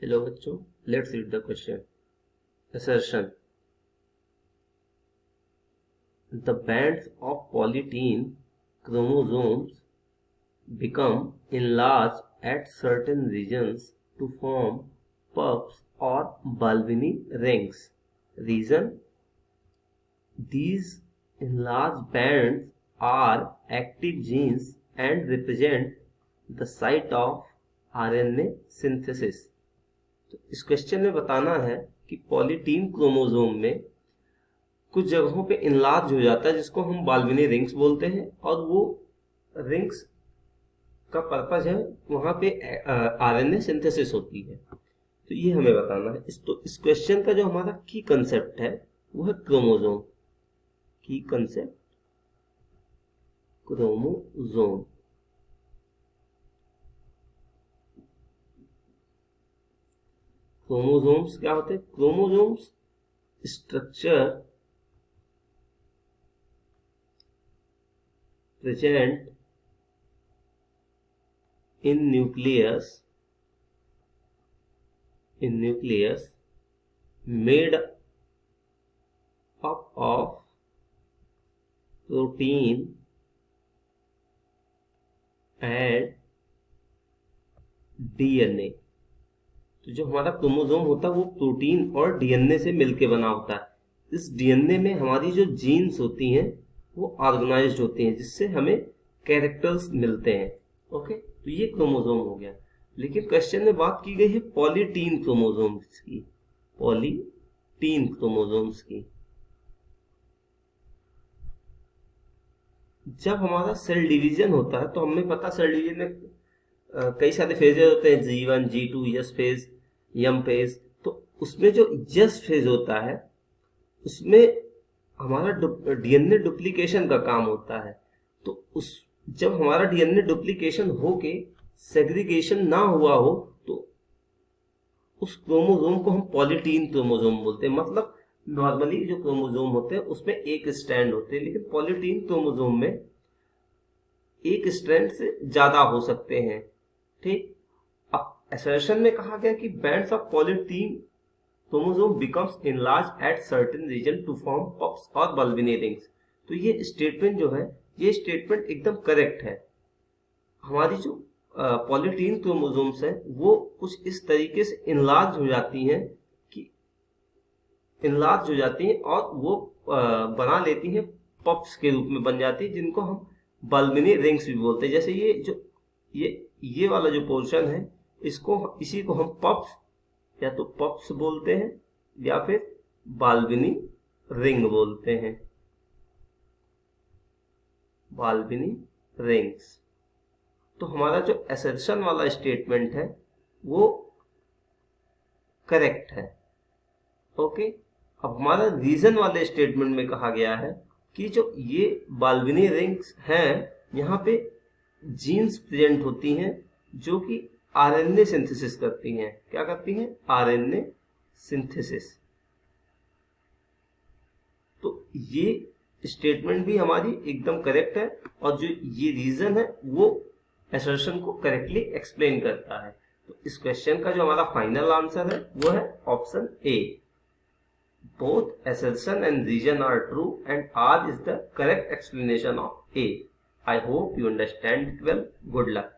Hello बच्चों, let's read the question. Assertion. The bands of polytene chromosomes become enlarged at certain regions to form puffs or Balbini rings. Reason: these enlarged bands are active genes and represent the site of RNA synthesis. तो इस question में बताना है कि polytene chromosome में कुछ जगहों पे इनलार्ज हो जाता है जिसको हम बाल्बिनी रिंग्स बोलते हैं, और वो रिंग्स का पर्पज है वहां पे आरएनए सिंथेसिस होती है. तो ये हमें बताना है. इस क्वेश्चन का जो हमारा की कंसेप्ट है वो है क्रोमोसोम. की कंसेप्ट क्रोमोसोम. क्रोमोसोम्स क्या होते हैं? Chromosomes structure present in nucleus made up of protein and DNA. तो जो हमारा क्रोमोसोम होता है वो प्रोटीन और डीएनए से मिलके बना होता है. इस डीएनए में हमारी जो जीन्स होती हैं वो ऑर्गेनाइज्ड होती हैं जिससे हमें कैरेक्टर्स मिलते हैं. ओके, तो ये क्रोमोसोम हो गया. लेकिन क्वेश्चन में बात की गई है पॉलीटीन क्रोमोसोम्स की. पॉलीटीन क्रोमोसोम्स की. जब हमारा सेल डिवीजन होता है तो हमें पता सेल डिवीजन में कई सारे फेजेस होते हैं, G1, G2, यस फेज, यम फेज. तो उसमें जो यस फेज होता है उसमें हमारा डीएनए डुप्लीकेशन का काम होता है. तो जब हमारा डीएनए डुप्लीकेशन होके सेग्रीगेशन ना हुआ हो तो उस क्रोमोसोम को हम पॉलीटीन क्रोमोसोम बोलते हैं. मतलब नॉर्मली जो क्रोमोसोम होते हैं उसमें एक स्ट्रैंड होते हैं, लेकिन पॉलीटीन क्रोमोसोम में एक स्ट्रैंड से ज्यादा हो सकते हैं. ठीक. अब असर्शन में कहा गया कि bands of polytene chromosome becomes enlarged at certain region to form puffs और Balbini rings. तो ये स्टेटमेंट जो है ये स्टेटमेंट एकदम करेक्ट है. हमारी जो पॉलीटीन क्रोमोसोम्स है वो कुछ इस तरीके से इनलार्ज हो जाती हैं और वो बना लेती हैं, पफ्स के रूप में बन जाती है जिनको हम बाल्बिनी रिंग्स भी बोलते हैं. जैसे ये वाला जो पोर्शन है इसी को हम पफ्स या तो पफ्स बोलते हैं या फिर बाल्बिनी रिंग बोलते हैं. बाल्बिनी रिंग्स. तो हमारा जो असर्शन वाला स्टेटमेंट है वो करेक्ट है. ओके. अब हमारा रीजन वाले स्टेटमेंट में कहा गया है कि जो ये बाल्बिनी रिंग्स हैं यहाँ पे जीन्स प्रेजेंट होती हैं जो कि आरएनए सिंथेसिस करती हैं. क्या करती हैं? RNA synthesis. तो ये स्टेटमेंट भी हमारी एकदम करेक्ट है और जो ये रीजन है वो असर्शन को करेक्टली एक्सप्लेन करता है. तो इस क्वेश्चन का जो हमारा फाइनल आंसर है वो है option A. Both assertion and reason are true and R is the correct explanation of A. I hope you understand it well. Good luck.